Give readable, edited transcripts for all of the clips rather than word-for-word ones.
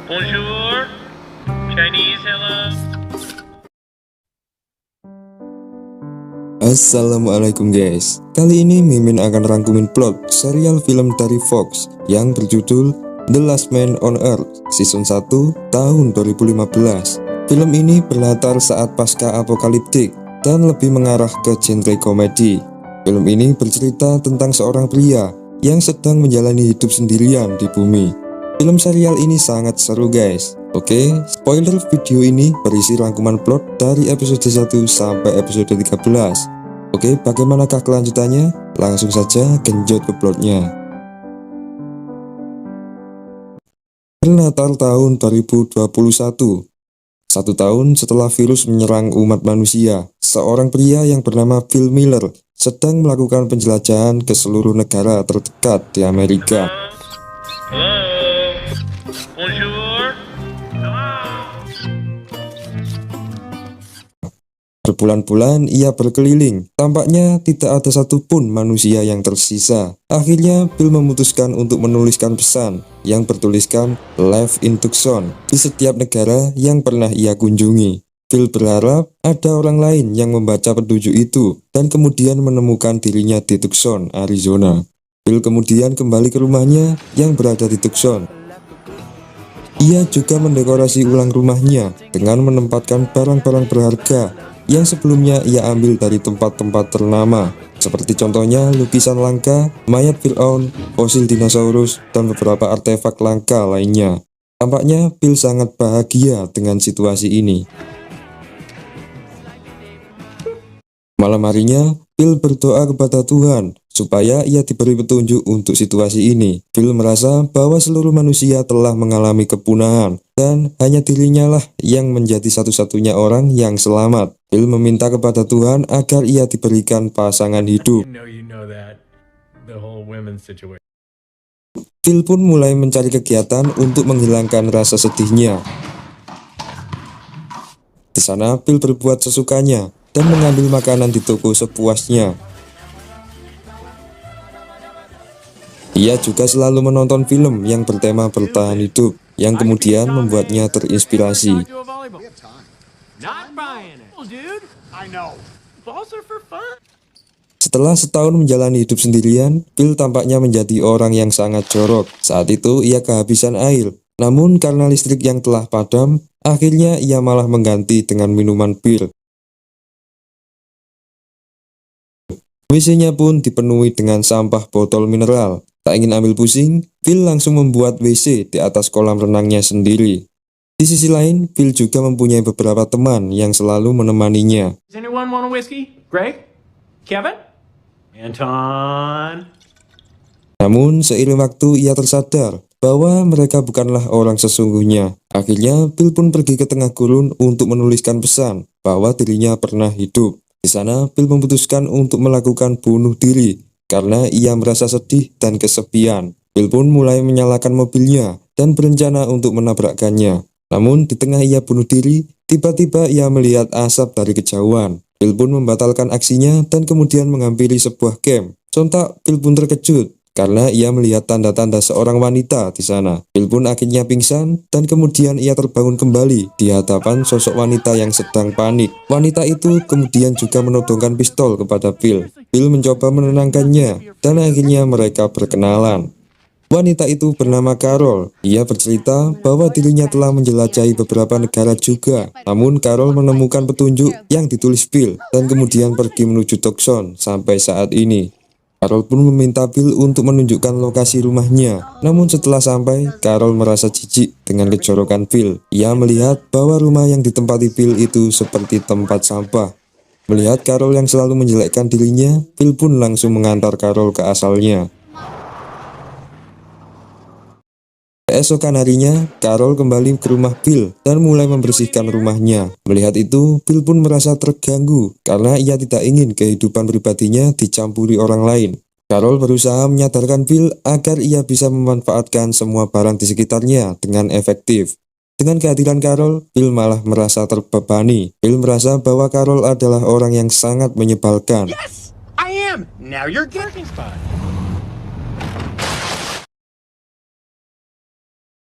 Bonjour, Chinese, hello. Assalamualaikum guys. Kali ini Mimin akan rangkumin plot serial film dari Fox yang berjudul The Last Man on Earth Season 1 tahun 2015. Film ini berlatar saat pasca apokaliptik dan lebih mengarah ke genre komedi. Film ini bercerita tentang seorang pria yang sedang menjalani hidup sendirian di bumi. Film serial ini sangat seru guys. Oke, spoiler video ini berisi rangkuman plot dari episode 1 sampai episode 13. Oke, bagaimanakah kelanjutannya? Langsung saja genjot ke plotnya. Berlatar tahun 2021. 1 tahun setelah virus menyerang umat manusia, seorang pria yang bernama Phil Miller sedang melakukan penjelajahan ke seluruh negara terdekat di Amerika. Hello. Bonjour. Hello. Berbulan-bulan ia berkeliling, tampaknya tidak ada satupun manusia yang tersisa. Akhirnya Bill memutuskan untuk menuliskan pesan yang bertuliskan Live in Tucson di setiap negara yang pernah ia kunjungi. Bill berharap ada orang lain yang membaca petunjuk itu dan kemudian menemukan dirinya di Tucson, Arizona. Bill kemudian kembali ke rumahnya yang berada di Tucson. Ia juga mendekorasi ulang rumahnya dengan menempatkan barang-barang berharga yang sebelumnya ia ambil dari tempat-tempat ternama, seperti contohnya lukisan langka, mayat Fir'aun, fosil dinosaurus, dan beberapa artefak langka lainnya. Tampaknya Bill sangat bahagia dengan situasi ini. Malam harinya, Bill berdoa kepada Tuhan supaya ia diberi petunjuk untuk situasi ini. Bill merasa bahwa seluruh manusia telah mengalami kepunahan dan hanya dirinya lah yang menjadi satu-satunya orang yang selamat. Bill meminta kepada Tuhan agar ia diberikan pasangan hidup. Bill pun mulai mencari kegiatan untuk menghilangkan rasa sedihnya. Di sana, Bill berbuat sesukanya dan mengambil makanan di toko sepuasnya. Ia juga selalu menonton film yang bertema bertahan hidup, yang kemudian membuatnya terinspirasi. Setelah setahun menjalani hidup sendirian, Bill tampaknya menjadi orang yang sangat jorok. Saat itu ia kehabisan air, namun karena listrik yang telah padam, akhirnya ia malah mengganti dengan minuman bir. WC-nya pun dipenuhi dengan sampah botol mineral. Tak ingin ambil pusing, Bill langsung membuat WC di atas kolam renangnya sendiri. Di sisi lain, Bill juga mempunyai beberapa teman yang selalu menemaninya. Does anyone want a whiskey? Greg? Kevin? Anton? Namun, seiring waktu ia tersadar bahwa mereka bukanlah orang sesungguhnya. Akhirnya, Bill pun pergi ke tengah gurun untuk menuliskan pesan bahwa dirinya pernah hidup. Di sana, Bill memutuskan untuk melakukan bunuh diri karena ia merasa sedih dan kesepian. Bill pun mulai menyalakan mobilnya dan berencana untuk menabrakkannya. Namun di tengah ia bunuh diri, tiba-tiba ia melihat asap dari kejauhan. Bill pun membatalkan aksinya dan kemudian menghampiri sebuah camp. Sontak Bill pun terkejut karena ia melihat tanda-tanda seorang wanita di sana. Bill pun akhirnya pingsan dan kemudian ia terbangun kembali di hadapan sosok wanita yang sedang panik. Wanita itu kemudian juga menodongkan pistol kepada Bill. Bill mencoba menenangkannya dan akhirnya mereka berkenalan. Wanita itu bernama Carol. Ia bercerita bahwa dirinya telah menjelajahi beberapa negara juga. Namun Carol menemukan petunjuk yang ditulis Bill dan kemudian pergi menuju Tucson sampai saat ini. Carol pun meminta Bill untuk menunjukkan lokasi rumahnya. Namun setelah sampai, Carol merasa jijik dengan kejorokan Bill. Ia melihat bahwa rumah yang ditempati Bill itu seperti tempat sampah. Melihat Carol yang selalu menjelekkan dirinya, Bill pun langsung mengantar Carol ke asalnya. Keesokan harinya, Carol kembali ke rumah Bill dan mulai membersihkan rumahnya. Melihat itu, Bill pun merasa terganggu karena ia tidak ingin kehidupan pribadinya dicampuri orang lain. Carol berusaha menyadarkan Bill agar ia bisa memanfaatkan semua barang di sekitarnya dengan efektif. Dengan kehadiran Carol, Bill malah merasa terbebani. Bill merasa bahwa Carol adalah orang yang sangat menyebalkan. Yes, I am. Now you're getting spot.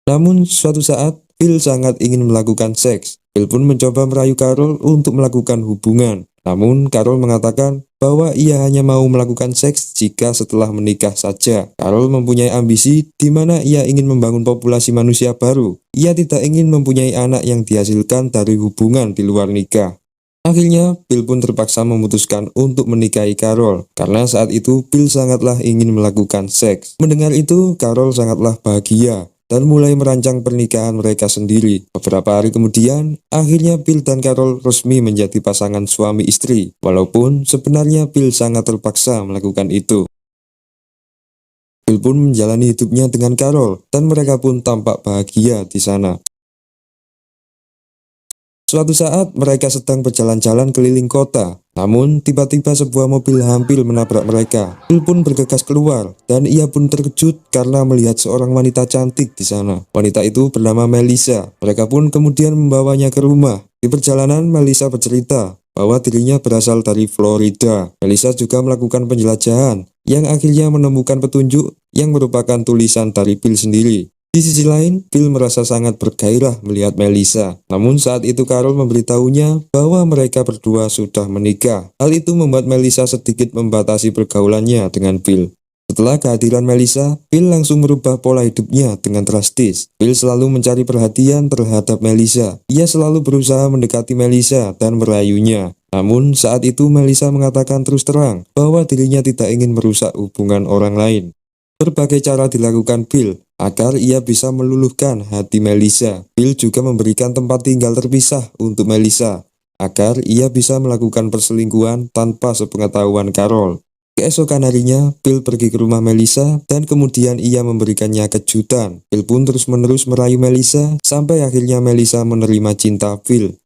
Namun suatu saat Bill sangat ingin melakukan seks. Bill pun mencoba merayu Carol untuk melakukan hubungan. Namun Carol mengatakan bahwa ia hanya mau melakukan seks jika setelah menikah saja. Carol mempunyai ambisi di mana ia ingin membangun populasi manusia baru. Ia tidak ingin mempunyai anak yang dihasilkan dari hubungan di luar nikah. Akhirnya, Bill pun terpaksa memutuskan untuk menikahi Carol, karena saat itu Bill sangatlah ingin melakukan seks. Mendengar itu, Carol sangatlah bahagia, dan mulai merancang pernikahan mereka sendiri. Beberapa hari kemudian, akhirnya Bill dan Carol resmi menjadi pasangan suami istri, walaupun sebenarnya Bill sangat terpaksa melakukan itu. Bill pun menjalani hidupnya dengan Carol, dan mereka pun tampak bahagia di sana. Suatu saat mereka sedang berjalan-jalan keliling kota, namun tiba-tiba sebuah mobil hampir menabrak mereka. Bill pun bergegas keluar, dan ia pun terkejut karena melihat seorang wanita cantik di sana. Wanita itu bernama Melissa. Mereka pun kemudian membawanya ke rumah. Di perjalanan, Melissa bercerita bahwa dirinya berasal dari Florida. Melissa juga melakukan penjelajahan, yang akhirnya menemukan petunjuk yang merupakan tulisan dari Bill sendiri. Di sisi lain, Bill merasa sangat bergairah melihat Melissa. Namun saat itu Carol memberitahunya bahwa mereka berdua sudah menikah. Hal itu membuat Melissa sedikit membatasi pergaulannya dengan Bill. Setelah kehadiran Melissa, Bill langsung merubah pola hidupnya dengan drastis. Bill selalu mencari perhatian terhadap Melissa. Ia selalu berusaha mendekati Melissa dan merayunya. Namun saat itu Melissa mengatakan terus terang bahwa dirinya tidak ingin merusak hubungan orang lain. Berbagai cara dilakukan Bill agar ia bisa meluluhkan hati Melissa. Bill juga memberikan tempat tinggal terpisah untuk Melissa agar ia bisa melakukan perselingkuhan tanpa sepengetahuan Carol. Keesokan harinya, Bill pergi ke rumah Melissa dan kemudian ia memberikannya kejutan. Bill pun terus-menerus merayu Melissa sampai akhirnya Melissa menerima cinta Bill.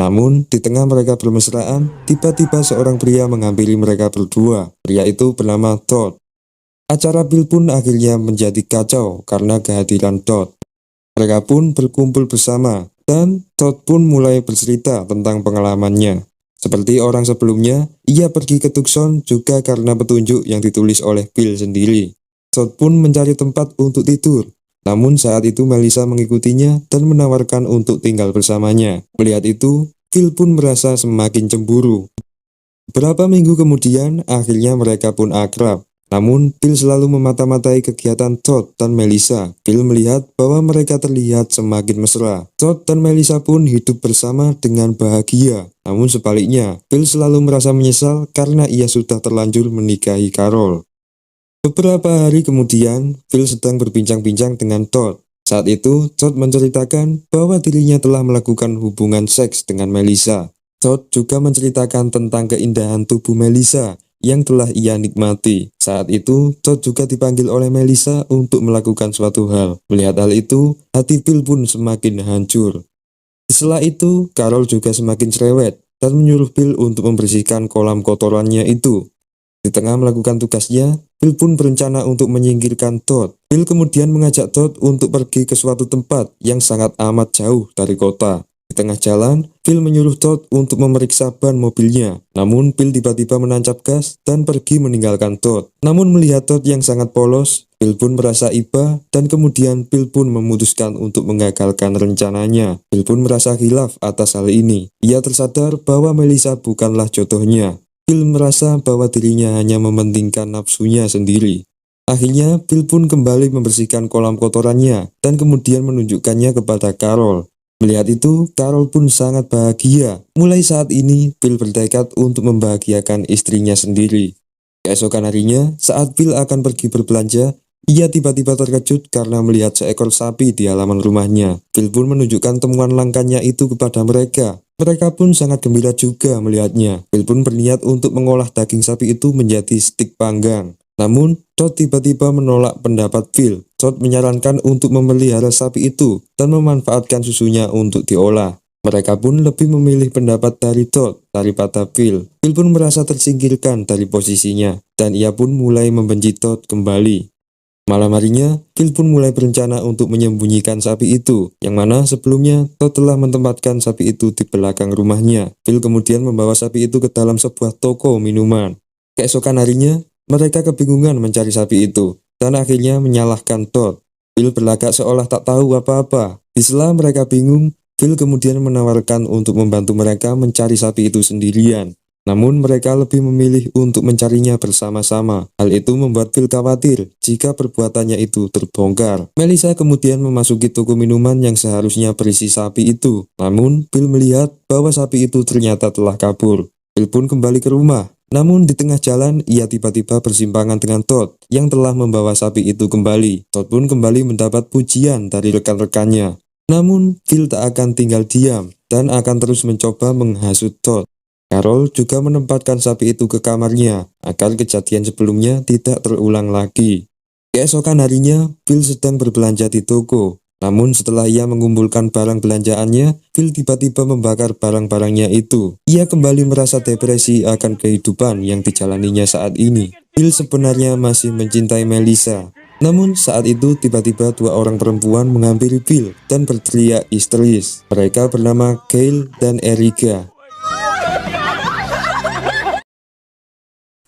Namun, di tengah mereka bermesraan, tiba-tiba seorang pria menghampiri mereka berdua. Pria itu bernama Todd. Acara Bill pun akhirnya menjadi kacau karena kehadiran Todd. Mereka pun berkumpul bersama, dan Todd pun mulai bercerita tentang pengalamannya. Seperti orang sebelumnya, ia pergi ke Tucson juga karena petunjuk yang ditulis oleh Bill sendiri. Todd pun mencari tempat untuk tidur. Namun saat itu Melissa mengikutinya dan menawarkan untuk tinggal bersamanya. Melihat itu, Bill pun merasa semakin cemburu. Beberapa minggu kemudian, akhirnya mereka pun akrab. Namun, Bill selalu memata-matai kegiatan Todd dan Melissa. Bill melihat bahwa mereka terlihat semakin mesra. Todd dan Melissa pun hidup bersama dengan bahagia. Namun sebaliknya, Bill selalu merasa menyesal karena ia sudah terlanjur menikahi Carol. Beberapa hari kemudian, Bill sedang berbincang-bincang dengan Todd. Saat itu, Todd menceritakan bahwa dirinya telah melakukan hubungan seks dengan Melissa. Todd juga menceritakan tentang keindahan tubuh Melissa yang telah ia nikmati. Saat itu, Todd juga dipanggil oleh Melissa untuk melakukan suatu hal. Melihat hal itu, hati Bill pun semakin hancur. Setelah itu, Carol juga semakin cerewet dan menyuruh Bill untuk membersihkan kolam kotorannya itu. Di tengah melakukan tugasnya, Bill pun berencana untuk menyingkirkan Todd. Bill kemudian mengajak Todd untuk pergi ke suatu tempat yang sangat amat jauh dari kota. Di tengah jalan, Bill menyuruh Todd untuk memeriksa ban mobilnya. Namun Bill tiba-tiba menancap gas dan pergi meninggalkan Todd. Namun melihat Todd yang sangat polos, Bill pun merasa iba dan kemudian Bill pun memutuskan untuk menggagalkan rencananya. Bill pun merasa khilaf atas hal ini. Ia tersadar bahwa Melissa bukanlah jodohnya. Bill merasa bahwa dirinya hanya mementingkan nafsunya sendiri. Akhirnya Bill pun kembali membersihkan kolam kotorannya dan kemudian menunjukkannya kepada Carol. Melihat itu, Carol pun sangat bahagia. Mulai saat ini, Bill bertekad untuk membahagiakan istrinya sendiri. Keesokan harinya, saat Bill akan pergi berbelanja, ia tiba-tiba terkejut karena melihat seekor sapi di halaman rumahnya. Bill pun menunjukkan temuan langkahnya itu kepada mereka. Mereka pun sangat gembira juga melihatnya. Bill pun berniat untuk mengolah daging sapi itu menjadi stik panggang. Namun, Todd tiba-tiba menolak pendapat Bill. Todd menyarankan untuk memelihara sapi itu dan memanfaatkan susunya untuk diolah. Mereka pun lebih memilih pendapat dari Todd daripada Bill. Bill pun merasa tersingkirkan dari posisinya, dan ia pun mulai membenci Todd kembali. Malam harinya, Bill pun mulai berencana untuk menyembunyikan sapi itu, yang mana sebelumnya Todd telah menempatkan sapi itu di belakang rumahnya. Bill kemudian membawa sapi itu ke dalam sebuah toko minuman. Keesokan harinya, mereka kebingungan mencari sapi itu, dan akhirnya menyalahkan Todd. Bill berlagak seolah tak tahu apa-apa. Di sela mereka bingung, Phil kemudian menawarkan untuk membantu mereka mencari sapi itu sendirian. Namun mereka lebih memilih untuk mencarinya bersama-sama. Hal itu membuat Phil khawatir jika perbuatannya itu terbongkar. Melissa kemudian memasuki toko minuman yang seharusnya berisi sapi itu. Namun Phil melihat bahwa sapi itu ternyata telah kabur. Phil pun kembali ke rumah. Namun di tengah jalan ia tiba-tiba bersimpangan dengan Todd yang telah membawa sapi itu kembali. Todd pun kembali mendapat pujian dari rekan-rekannya. Namun Phil tak akan tinggal diam dan akan terus mencoba menghasut Todd. Carol juga menempatkan sapi itu ke kamarnya agar kejadian sebelumnya tidak terulang lagi. Keesokan harinya, Phil sedang berbelanja di toko. Namun setelah ia mengumpulkan barang belanjaannya, Phil tiba-tiba membakar barang-barangnya itu. Ia kembali merasa depresi akan kehidupan yang dijalaninya saat ini. Phil sebenarnya masih mencintai Melissa. Namun saat itu tiba-tiba dua orang perempuan menghampiri Phil dan berteriak histeris. Mereka bernama Gail dan Erica.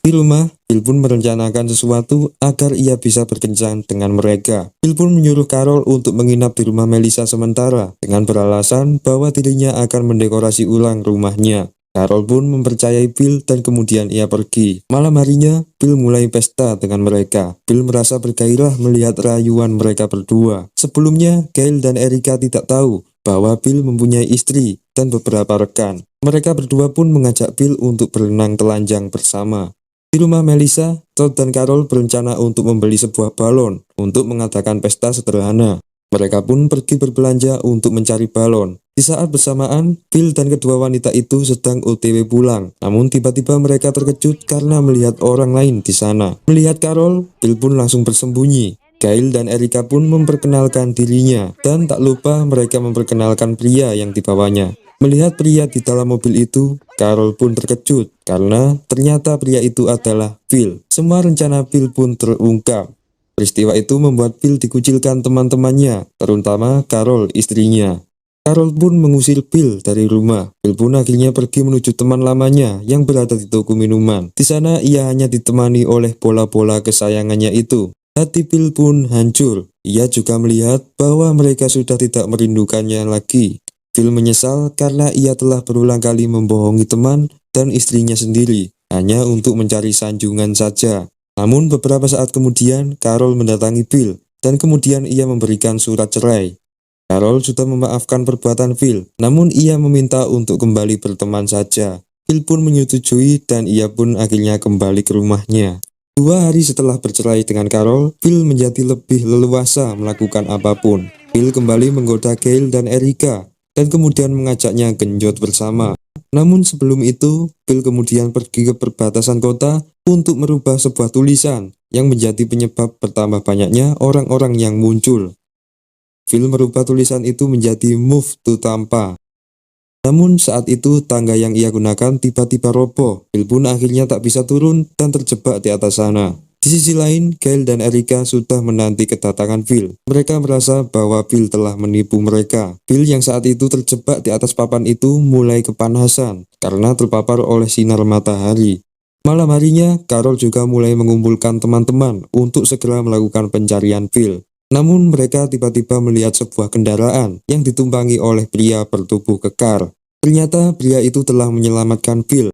Di rumah, Phil pun merencanakan sesuatu agar ia bisa berkencan dengan mereka. Phil pun menyuruh Carol untuk menginap di rumah Melissa sementara dengan beralasan bahwa dirinya akan mendekorasi ulang rumahnya. Carol pun mempercayai Phil dan kemudian ia pergi. Malam harinya, Phil mulai pesta dengan mereka. Phil merasa bergairah melihat rayuan mereka berdua. Sebelumnya, Gail dan Erica tidak tahu bahwa Phil mempunyai istri dan beberapa rekan. Mereka berdua pun mengajak Phil untuk berenang telanjang bersama. Di rumah Melissa, Todd dan Carol berencana untuk membeli sebuah balon untuk mengadakan pesta sederhana. Mereka pun pergi berbelanja untuk mencari balon. Di saat bersamaan, Phil dan kedua wanita itu sedang OTW pulang. Namun tiba-tiba mereka terkejut karena melihat orang lain di sana. Melihat Carol, Phil pun langsung bersembunyi. Gail dan Erica pun memperkenalkan dirinya. Dan tak lupa mereka memperkenalkan pria yang dibawanya. Melihat pria di dalam mobil itu, Carol pun terkejut karena ternyata pria itu adalah Phil. Semua rencana Phil pun terungkap. Peristiwa itu membuat Phil dikucilkan teman-temannya, terutama Carol istrinya. Carol pun mengusir Phil dari rumah. Phil pun akhirnya pergi menuju teman lamanya yang berada di toko minuman. Di sana ia hanya ditemani oleh bola-bola kesayangannya itu. Hati Phil pun hancur. Ia juga melihat bahwa mereka sudah tidak merindukannya lagi. Phil menyesal karena ia telah berulang kali membohongi teman dan istrinya sendiri, hanya untuk mencari sanjungan saja. Namun beberapa saat kemudian, Carol mendatangi Phil, dan kemudian ia memberikan surat cerai. Carol sudah memaafkan perbuatan Phil, namun ia meminta untuk kembali berteman saja. Phil pun menyetujui dan ia pun akhirnya kembali ke rumahnya. 2 hari setelah bercerai dengan Carol, Phil menjadi lebih leluasa melakukan apapun. Phil kembali menggoda Gail dan Erica, dan kemudian mengajaknya genjot bersama. Namun sebelum itu, Phil kemudian pergi ke perbatasan kota untuk merubah sebuah tulisan yang menjadi penyebab bertambah banyaknya orang-orang yang muncul. Phil merubah tulisan itu menjadi Move to Tampa. Namun saat itu tangga yang ia gunakan tiba-tiba roboh. Phil pun akhirnya tak bisa turun dan terjebak di atas sana. Di sisi lain, Gail dan Erica sudah menanti kedatangan Phil. Mereka merasa bahwa Phil telah menipu mereka. Phil yang saat itu terjebak di atas papan itu mulai kepanasan karena terpapar oleh sinar matahari. Malam harinya, Carol juga mulai mengumpulkan teman-teman untuk segera melakukan pencarian Phil. Namun mereka tiba-tiba melihat sebuah kendaraan yang ditumpangi oleh pria bertubuh kekar. Ternyata pria itu telah menyelamatkan Phil.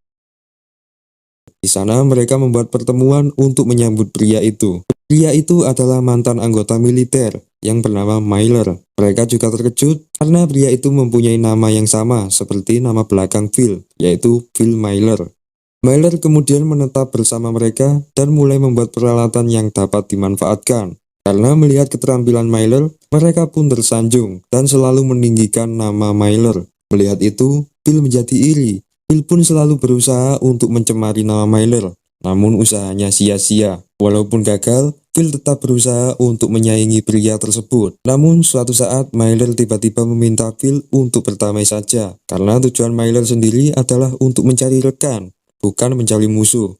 Di sana mereka membuat pertemuan untuk menyambut pria itu. Pria itu adalah mantan anggota militer yang bernama Myler. Mereka juga terkejut karena pria itu mempunyai nama yang sama seperti nama belakang Phil, yaitu Phil Myler. Myler kemudian menetap bersama mereka dan mulai membuat peralatan yang dapat dimanfaatkan. Karena melihat keterampilan Myler, mereka pun tersanjung dan selalu meninggikan nama Myler. Melihat itu, Phil menjadi iri. Phil pun selalu berusaha untuk mencemari nama Myler, namun usahanya sia-sia. Walaupun gagal, Phil tetap berusaha untuk menyaingi pria tersebut. Namun suatu saat Myler tiba-tiba meminta Phil untuk berdamai saja, karena tujuan Myler sendiri adalah untuk mencari rekan, bukan mencari musuh.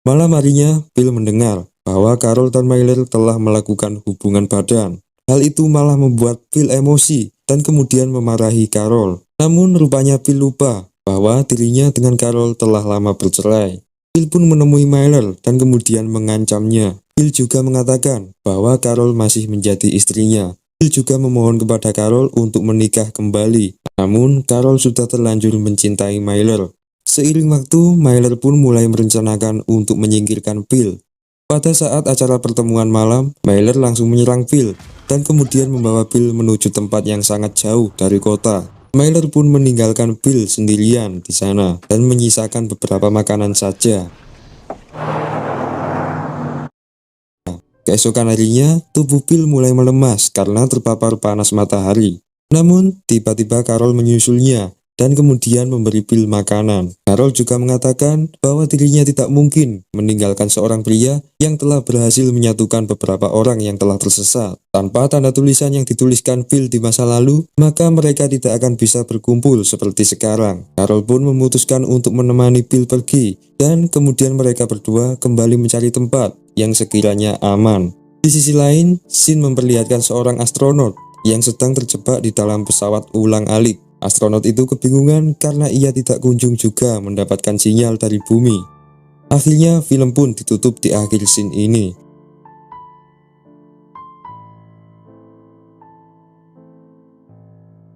Malam harinya, Phil mendengar bahwa Carol dan Myler telah melakukan hubungan badan. Hal itu malah membuat Phil emosi dan kemudian memarahi Carol. Namun rupanya Phil lupa bahwa dirinya dengan Carol telah lama bercerai. Phil pun menemui Myler dan kemudian mengancamnya. Phil juga mengatakan bahwa Carol masih menjadi istrinya Bill juga memohon kepada Carol untuk menikah kembali. Namun, Carol sudah terlanjur mencintai Myler. Seiring waktu, Myler pun mulai merencanakan untuk menyingkirkan Bill. Pada saat acara pertemuan malam, Myler langsung menyerang Bill dan kemudian membawa Bill menuju tempat yang sangat jauh dari kota. Myler pun meninggalkan Bill sendirian di sana dan menyisakan beberapa makanan saja. Keesokan harinya, tubuh Bill mulai melemas karena terpapar panas matahari. Namun, tiba-tiba Carol menyusulnya dan kemudian memberi Bill makanan. Carol juga mengatakan bahwa dirinya tidak mungkin meninggalkan seorang pria yang telah berhasil menyatukan beberapa orang yang telah tersesat. Tanpa tanda tulisan yang dituliskan Bill di masa lalu, maka mereka tidak akan bisa berkumpul seperti sekarang. Carol pun memutuskan untuk menemani Bill pergi, dan kemudian mereka berdua kembali mencari tempat yang sekiranya aman. Di sisi lain, scene memperlihatkan seorang astronot yang sedang terjebak di dalam pesawat ulang-alik. Astronot itu kebingungan karena ia tidak kunjung juga mendapatkan sinyal dari bumi. Akhirnya film pun ditutup di akhir scene ini.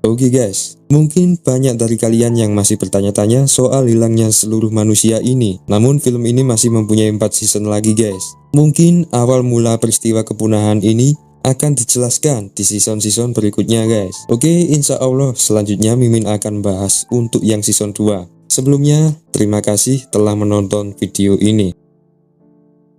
Oke guys, mungkin banyak dari kalian yang masih bertanya-tanya soal hilangnya seluruh manusia ini. Namun film ini masih mempunyai 4 season lagi guys. Mungkin awal mula peristiwa kepunahan ini akan dijelaskan di season-season berikutnya guys. Oke, insya Allah selanjutnya Mimin akan bahas untuk yang season 2. Sebelumnya, terima kasih telah menonton video ini.